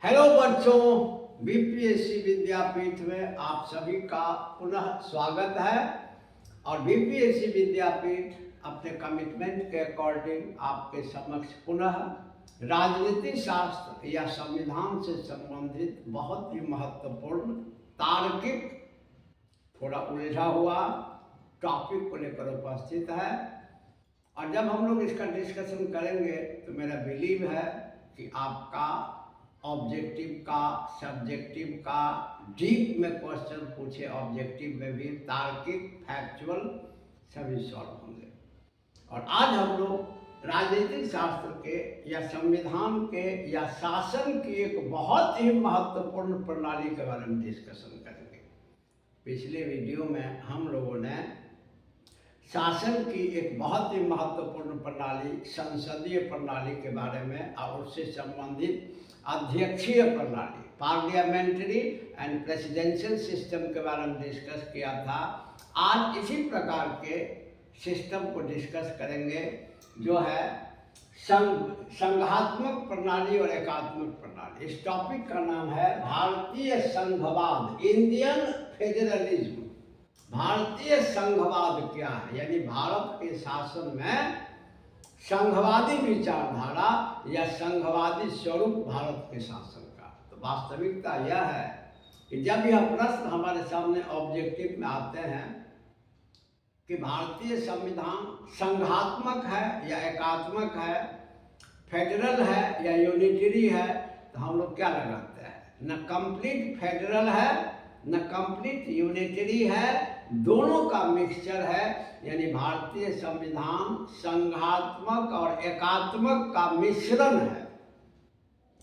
Hello बच्चों, BPSC विद्यापीठ में आप सभी का पुनः स्वागत है। और बीपीएससी विद्यापीठ अपने कमिटमेंट के अकॉर्डिंग आपके समक्ष पुनः राजनीति शास्त्र या संविधान से संबंधित बहुत ही महत्वपूर्ण तार्किक थोड़ा उलझा हुआ टॉपिक को लेकर उपस्थित है। और जब हम लोग इसका डिस्कशन करेंगे तो मेरा बिलीव है कि आपका ऑब्जेक्टिव का, सब्जेक्टिव का, डीप में क्वेश्चन पूछे ऑब्जेक्टिव में भी तार्किक, फैक्चुअल सभी सॉल्व होंगे। और आज हम लोग राजनीतिक शास्त्र के या संविधान के या शासन की एक बहुत ही महत्वपूर्ण प्रणाली के बारे में डिस्कशन करेंगे। पिछले वीडियो में हम लोगों ने शासन की एक बहुत ही महत्वपूर्ण प्रणाली, संसदीय प्रणाली के बारे में और उससे संबंधित अध्यक्षीय प्रणाली, पार्लियामेंट्री एंड प्रेसिडेंशियल सिस्टम के बारे में डिस्कस किया था। आज इसी प्रकार के सिस्टम को डिस्कस करेंगे जो है संघात्मक प्रणाली और एकात्मक प्रणाली। इस टॉपिक का नाम है भारतीय संघवाद, इंडियन फेडरलिज्म। भारतीय संघवाद क्या है, यानी भारत के शासन में संघवादी विचारधारा या संघवादी स्वरूप भारत के शासन का। तो वास्तविकता यह है कि जब यह प्रश्न हमारे सामने ऑब्जेक्टिव में आते हैं कि भारतीय संविधान संघात्मक है या एकात्मक है, फेडरल है या यूनिटरी है, तो हम लोग क्या लगाते हैं? न कंप्लीट फेडरल है न कंप्लीट यूनिटरी है, दोनों का मिक्सचर है। यानी भारतीय संविधान संघात्मक और एकात्मक का मिश्रण है।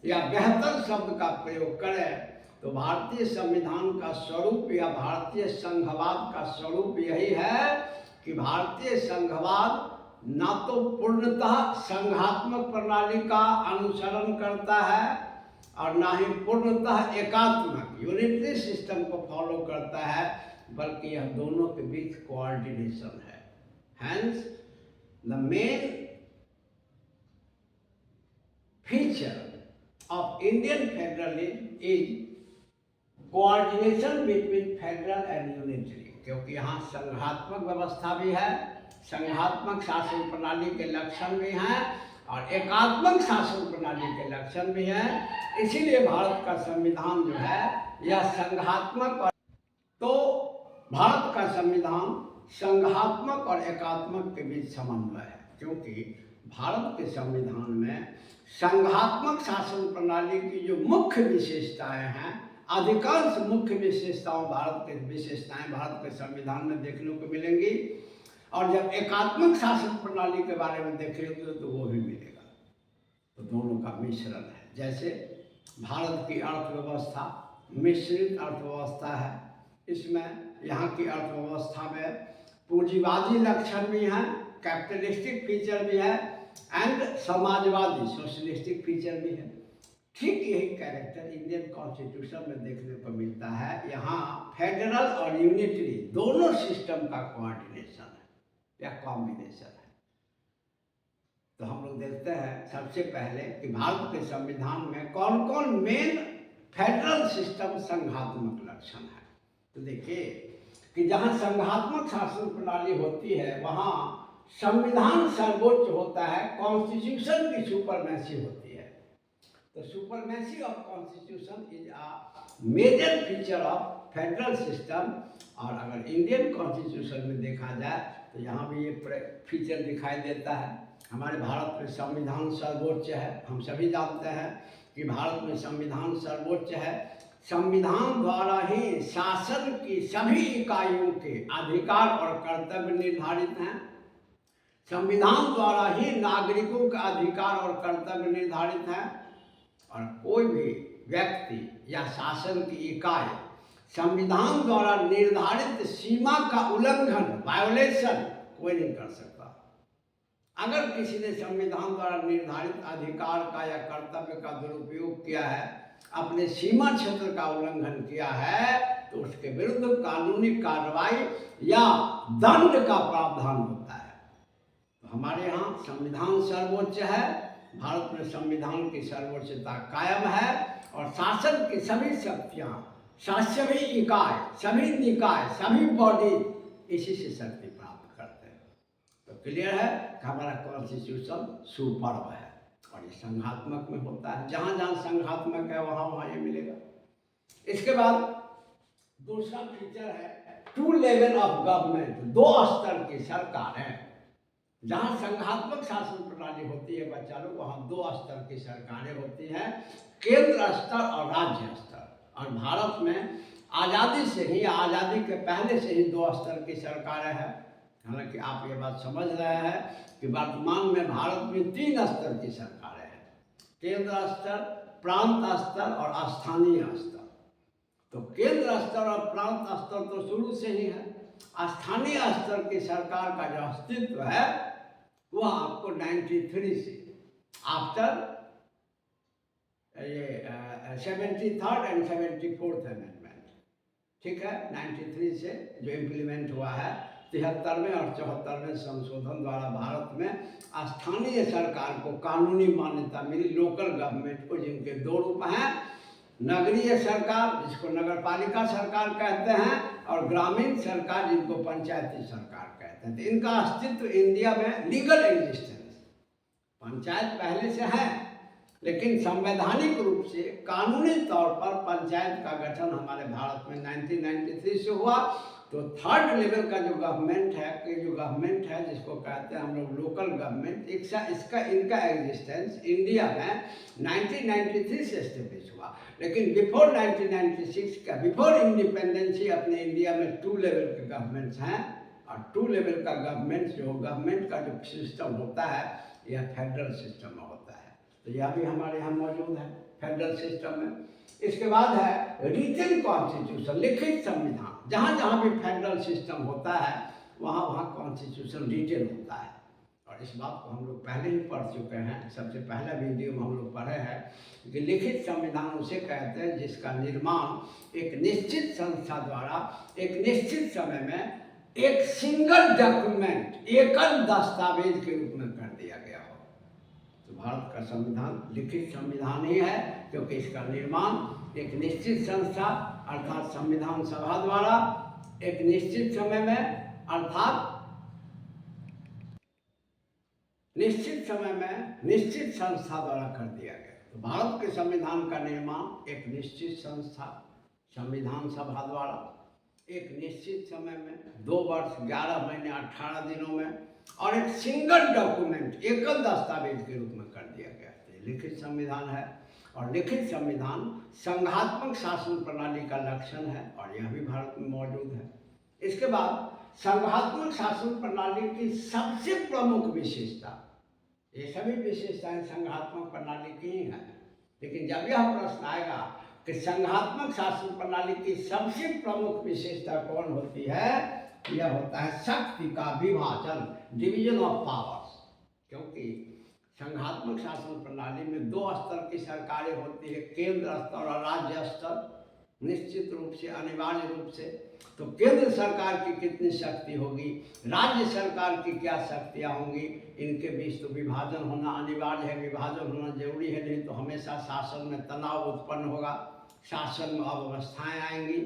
या बेहतर शब्द का प्रयोग करें तो भारतीय संविधान का स्वरूप या भारतीय संघवाद का स्वरूप यही है कि भारतीय संघवाद ना तो पूर्णतः संघात्मक प्रणाली का अनुसरण करता है और ना ही पूर्णतः एकात्मक यूनिटरी सिस्टम को फॉलो करता है, बल्कि यह दोनों के बीच कोऑर्डिनेशन है। Hence, the main feature of Indian federalism is coordination between federal and unitary। क्योंकि यहाँ संघात्मक व्यवस्था भी है, संघात्मक शासन प्रणाली के लक्षण भी हैं और एकात्मक शासन प्रणाली के लक्षण भी हैं। इसीलिए भारत का संविधान जो है यह संघात्मक और तो भारत का संविधान संघात्मक और एकात्मक के बीच समन्वय है, क्योंकि भारत के संविधान में संघात्मक शासन प्रणाली की जो मुख्य विशेषताएं हैं, अधिकांश मुख्य विशेषताओं भारत के विशेषताएं भारत के संविधान में देखने को मिलेंगी। और जब एकात्मक शासन प्रणाली के बारे में देखेंगे तो वो भी मिलेगा। तो दोनों का मिश्रण है। जैसे भारत की अर्थव्यवस्था मिश्रित अर्थव्यवस्था है, इसमें यहाँ की अर्थव्यवस्था में पूंजीवादी लक्षण भी हैं, कैपिटलिस्टिक फीचर भी है एंड समाजवादी सोशलिस्टिक फीचर भी है। ठीक यही कैरेक्टर इंडियन कॉन्स्टिट्यूशन में देखने को मिलता है। यहाँ फेडरल और यूनिटरी दोनों सिस्टम का कोऑर्डिनेशन है या कॉम्बिनेशन है। तो हम लोग देखते हैं सबसे पहले कि भारत के संविधान में कौन कौन मेन फेडरल सिस्टम संघात्मक लक्षण है। तो देखिए कि जहाँ संघात्मक शासन प्रणाली होती है वहाँ संविधान सर्वोच्च होता है, कॉन्स्टिट्यूशन की सुपरमेसी होती है। तो supremacy of constitution is a major feature of federal system. और अगर इंडियन कॉन्स्टिट्यूशन में देखा जाए तो यहाँ भी ये फीचर दिखाई देता है। हमारे भारत में संविधान सर्वोच्च है। हम सभी जानते हैं कि भारत में संविधान सर्वोच्च है। संविधान द्वारा ही शासन की सभी इकाइयों के अधिकार और कर्तव्य निर्धारित हैं। संविधान द्वारा ही नागरिकों का अधिकार और कर्तव्य निर्धारित हैं। और कोई भी व्यक्ति या शासन की इकाई संविधान द्वारा निर्धारित सीमा का उल्लंघन, वायोलेशन कोई नहीं कर सकता। अगर किसी ने संविधान द्वारा निर्धारित अधिकार का या कर्तव्य का दुरुपयोग किया है, अपने सीमा क्षेत्र का उल्लंघन किया है, तो उसके विरुद्ध कानूनी कार्रवाई या दंड का प्रावधान होता है। तो हमारे यहाँ संविधान सर्वोच्च है भारत में संविधान की सर्वोच्चता कायम है और शासन की सभी शक्तियाँ, सभी इकाई, सभी निकाय, सभी बॉडी इसी से शक्ति प्राप्त करते हैं। तो क्लियर है कि हमारा कॉन्स्टिट्यूशन सुपर्ब है और ये संघात्मक में होता है। जहाँ जहाँ संघात्मक है वहाँ वहाँ ये मिलेगा। इसके बाद दूसरा फीचर है 2 लेवल ऑफ गवर्नमेंट, 2 स्तर की सरकार है। जहाँ संघात्मक शासन प्रणाली होती है बच्चा लोग, वहाँ 2 स्तर की सरकारें होती हैं, केंद्र स्तर और राज्य स्तर। और भारत में आज़ादी से ही, आज़ादी के पहले से ही 2 स्तर की सरकारें हैं। हालांकि आप ये बात समझ रहे हैं कि वर्तमान में भारत में 3 स्तर की सरकारें हैं, केंद्र स्तर, प्रांत स्तर और स्थानीय स्तर। तो केंद्र स्तर और प्रांत स्तर तो शुरू से ही है। स्थानीय स्तर की सरकार का जो अस्तित्व है वह आपको 93 से, आफ्टर ये 73rd एंड 74th अमेंडमेंट, ठीक है, 93 से जो इम्प्लीमेंट हुआ है, 73वें और 74वें संशोधन द्वारा भारत में स्थानीय सरकार को कानूनी मान्यता मिली, लोकल गवर्नमेंट को, जिनके 2 रूप हैं, नगरीय सरकार जिसको नगर पालिका सरकार कहते हैं और ग्रामीण सरकार जिनको पंचायती सरकार कहते हैं। तो इनका अस्तित्व इंडिया में लीगल एग्जिस्टेंस, पंचायत पहले से है लेकिन संवैधानिक रूप से कानूनी तौर पर पंचायत का गठन हमारे भारत में 1993 से हुआ। तो 3rd लेवल का जो गवर्नमेंट है जिसको कहते हैं हम लोग लोकल गवर्नमेंट, इनका एग्जिस्टेंस इंडिया में 1993 से एस्टेब्लिश हुआ। लेकिन बिफोर 1996 का, बिफोर इंडिपेंडेंसी अपने इंडिया में 2 लेवल के गवर्नमेंट्स हैं। और 2 लेवल का गवर्नमेंट का जो सिस्टम होता है यह फेडरल सिस्टम में होता है। तो यह भी हमारे यहाँ मौजूद है फेडरल सिस्टम में। इसके बाद है रिटन कॉन्स्टिट्यूशन, लिखित संविधान। जहाँ जहाँ भी फेडरल सिस्टम होता है वहाँ वहाँ कॉन्स्टिट्यूशन रिटन होता है। और इस बात को हम लोग पहले ही पढ़ चुके हैं, सबसे पहला वीडियो में हम लोग पढ़े हैं कि लिखित संविधान उसे कहते हैं जिसका निर्माण एक निश्चित संस्था द्वारा एक निश्चित समय में एक सिंगल डॉक्यूमेंट, एकल दस्तावेज के रूप में कर दिया गया हो। तो भारत का संविधान लिखित संविधान ही है क्योंकि इसका निर्माण एक निश्चित संस्था अर्थात संविधान सभा द्वारा एक निश्चित समय में अर्थात निश्चित संस्था द्वारा कर दिया गया। तो भारत के संविधान का निर्माण एक निश्चित संस्था संविधान सभा द्वारा एक निश्चित समय में 2 वर्ष 11 महीने 18 दिनों में और एक सिंगल डॉक्यूमेंट, एकल दस्तावेज के रूप में कर दिया गया। तो लिखित संविधान है और लिखित संविधान संघात्मक शासन प्रणाली का लक्षण है और यह भी भारत में मौजूद है। इसके बाद संघात्मक शासन प्रणाली की सबसे प्रमुख विशेषता, ये सभी विशेषताएं संघात्मक प्रणाली की ही हैं, लेकिन जब यह प्रश्न आएगा कि संघात्मक शासन प्रणाली की सबसे प्रमुख विशेषता कौन होती है, यह होता है शक्ति का विभाजन, डिवीजन ऑफ पावर्स। क्योंकि संघात्मक शासन प्रणाली में 2 स्तर की सरकारें होती है, केंद्र स्तर और राज्य स्तर, निश्चित रूप से अनिवार्य रूप से। तो केंद्र सरकार की कितनी शक्ति होगी, राज्य सरकार की क्या शक्तियाँ होंगी, इनके बीच तो विभाजन होना अनिवार्य है, विभाजन होना जरूरी है, नहीं तो हमेशा शासन में तनाव उत्पन्न होगा, शासन में अव्यवस्थाएं आएंगी।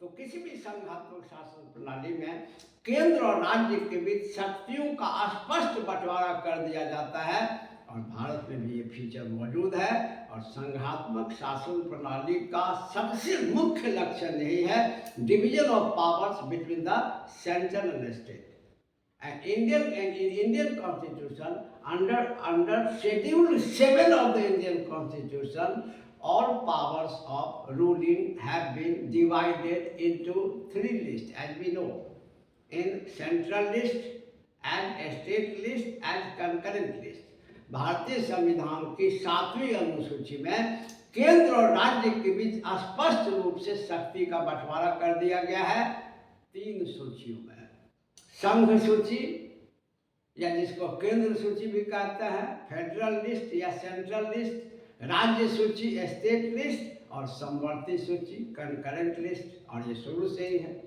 तो किसी भी संघात्मक शासन प्रणाली में केंद्र और राज्य के बीच शक्तियों का स्पष्ट बंटवारा कर दिया जाता है और भारत में भी ये फीचर मौजूद है। और संघात्मक शासन प्रणाली का सबसे मुख्य लक्षण यही है, division of powers between the central and state. And in Indian Constitution, under Schedule 7 of the Indian Constitution, all powers of ruling have been divided into 3 lists, as we know, in central list, and state list, and concurrent list. भारतीय संविधान की 7वीं अनुसूची में केंद्र और राज्य के बीच स्पष्ट रूप से शक्ति का बंटवारा कर दिया गया है 3 सूचियों में। संघ सूची या जिसको केंद्र सूची भी कहते हैं, फेडरल लिस्ट या सेंट्रल लिस्ट, राज्य सूची स्टेट लिस्ट और समवर्ती सूची कंकरेंट लिस्ट। और ये शुरू से ही है।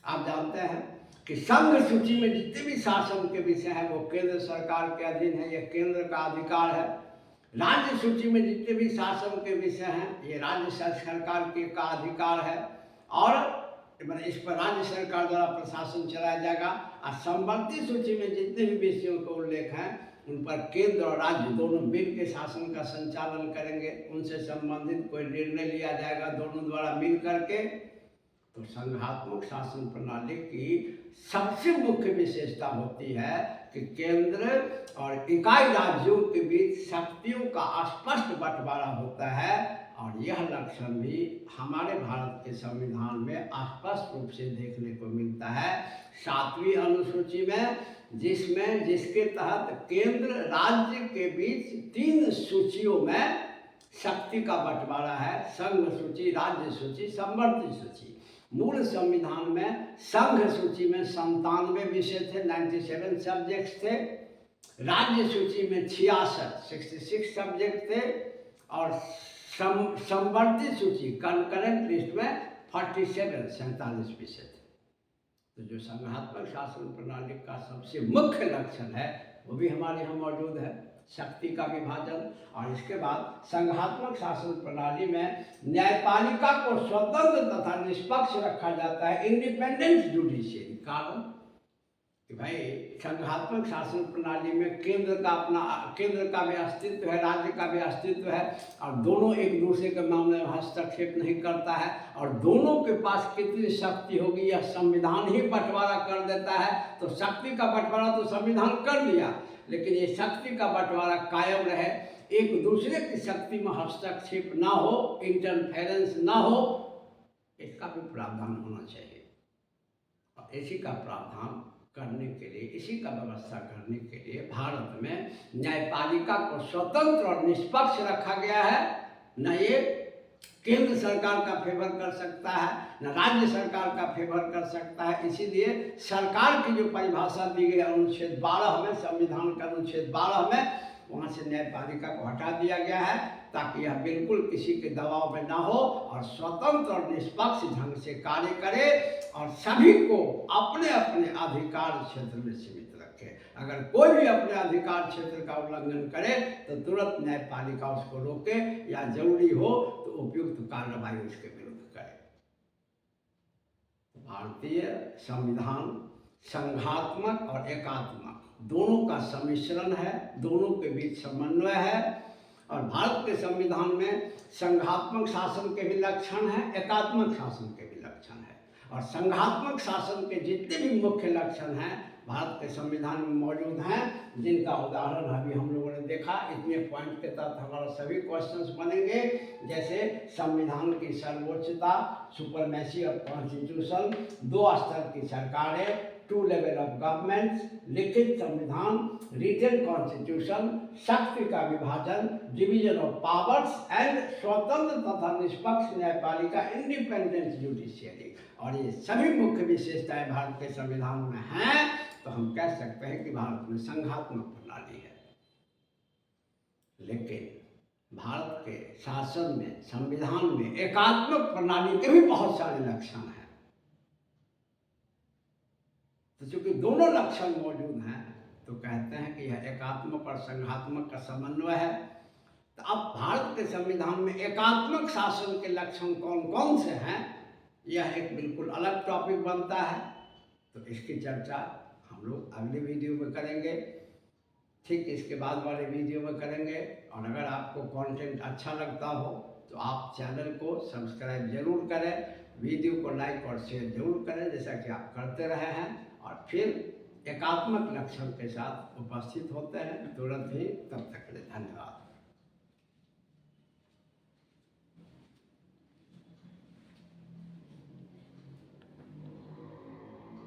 आप जानते हैं कि संघ सूची में जितने भी शासन के विषय हैं वो केंद्र सरकार के अधीन है, ये केंद्र का अधिकार है। राज्य सूची में जितने भी शासन के विषय हैं ये राज्य सरकार के का अधिकार है, और इस पर राज्य सरकार द्वारा प्रशासन चलाया जाएगा। और संवर्ती सूची में जितने भी विषयों का उल्लेख है उन पर केंद्र और राज्य दोनों मिल के शासन का संचालन करेंगे, उनसे संबंधित कोई निर्णय लिया जाएगा दोनों द्वारा मिल करके। तो संघात्मक शासन प्रणाली की सबसे मुख्य विशेषता होती है कि केंद्र और इकाई राज्यों के बीच शक्तियों का स्पष्ट बंटवारा होता है, और यह लक्षण भी हमारे भारत के संविधान में स्पष्ट रूप से देखने को मिलता है 7वीं अनुसूची में, जिसके तहत केंद्र राज्य के बीच 3 सूचियों में शक्ति का बंटवारा है, संघ सूची, राज्य सूची, संवर्ती सूची। मूल संविधान में संघ सूची में 97 विषय थे, 97 सब्जेक्ट्स थे, राज्य सूची में 66 सब्जेक्ट थे, और संवर्ती सूची कंकरेंट लिस्ट में 47 विषय थे। तो जो संघात्मक शासन प्रणाली का सबसे मुख्य लक्षण है वो भी हमारे यहाँ मौजूद है, शक्ति का विभाजन। और इसके बाद संघात्मक शासन प्रणाली में न्यायपालिका को स्वतंत्र तथा निष्पक्ष रखा जाता है, इंडिपेंडेंट जुडिशियरी। कारण कि भाई संघात्मक शासन प्रणाली में केंद्र का भी अस्तित्व है, राज्य का भी अस्तित्व है, और दोनों एक दूसरे के मामले में हस्तक्षेप नहीं करता है, और दोनों के पास कितनी शक्ति होगी यह संविधान ही बंटवारा कर देता है। तो शक्ति का बंटवारा तो संविधान कर दिया, लेकिन ये शक्ति का बंटवारा कायम रहे, एक दूसरे की शक्ति में हस्तक्षेप ना हो, इंटरफेरेंस ना हो, इसका भी प्रावधान होना चाहिए। और इसी का प्रावधान करने के लिए, इसी का व्यवस्था करने के लिए भारत में न्यायपालिका को स्वतंत्र और निष्पक्ष रखा गया है। न ये केंद्र सरकार का फेवर कर सकता है, न राज्य सरकार का फेवर कर सकता है। इसीलिए सरकार की जो परिभाषा दी गई अनुच्छेद 12 में, संविधान का अनुच्छेद 12 में, वहाँ से न्यायपालिका को हटा दिया गया है, ताकि यह बिल्कुल किसी के दबाव में ना हो और स्वतंत्र और निष्पक्ष ढंग से कार्य करे, और सभी को अपने अपने अधिकार क्षेत्र में सीमित रखे। अगर कोई भी अपने अधिकार क्षेत्र का उल्लंघन करे तो तुरंत न्यायपालिका उसको रोके, या जरूरी हो तो उपयुक्त कार्रवाई उसके विरुद्ध करे। भारतीय संविधान संघात्मक और एकात्मक दोनों का सम्मिश्रण है, दोनों के बीच समन्वय है। और भारत के संविधान में संघात्मक शासन के भी लक्षण हैं, एकात्मक शासन के भी लक्षण हैं। और संघात्मक शासन के जितने भी मुख्य लक्षण हैं भारत के संविधान में मौजूद हैं, जिनका उदाहरण अभी हम लोगों ने देखा। इतने पॉइंट के तहत हमारा सभी क्वेश्चंस बनेंगे, जैसे संविधान की सर्वोच्चता, सुपरमेसी ऑफ कॉन्स्टिट्यूशन, 2 स्तर की सरकारें, 2 लेवल ऑफ गवर्नमेंट, लिखित संविधान, रिटन कॉन्स्टिट्यूशन, शक्ति का विभाजन, डिवीजन ऑफ पावर्स एंड स्वतंत्र तथा निष्पक्ष न्यायपालिका, इंडिपेंडेंट जुडिशियरी। और ये सभी मुख्य विशेषताएं भारत के संविधान में हैं, तो हम कह सकते हैं कि भारत में संघात्मक प्रणाली है। लेकिन भारत के शासन में, संविधान में एकात्मक प्रणाली के भी बहुत सारे लक्षण हैं। तो चूंकि दोनों लक्षण मौजूद हैं तो कहते हैं कि यह एकात्मक और संघात्मक का समन्वय है। तो अब भारत के संविधान में एकात्मक शासन के लक्षण कौन कौन से हैं, यह एक बिल्कुल अलग टॉपिक बनता है। तो इसकी चर्चा हम लोग अगले वीडियो में करेंगे, ठीक इसके बाद वाले वीडियो में करेंगे। और अगर आपको कंटेंट अच्छा लगता हो तो आप चैनल को सब्सक्राइब जरूर करें, वीडियो को लाइक और शेयर जरूर करें, जैसा कि आप करते रहे हैं। और फिर एकात्मक लक्षण के साथ उपस्थित होते हैं तुरंत ही। तब तक के लिए धन्यवाद।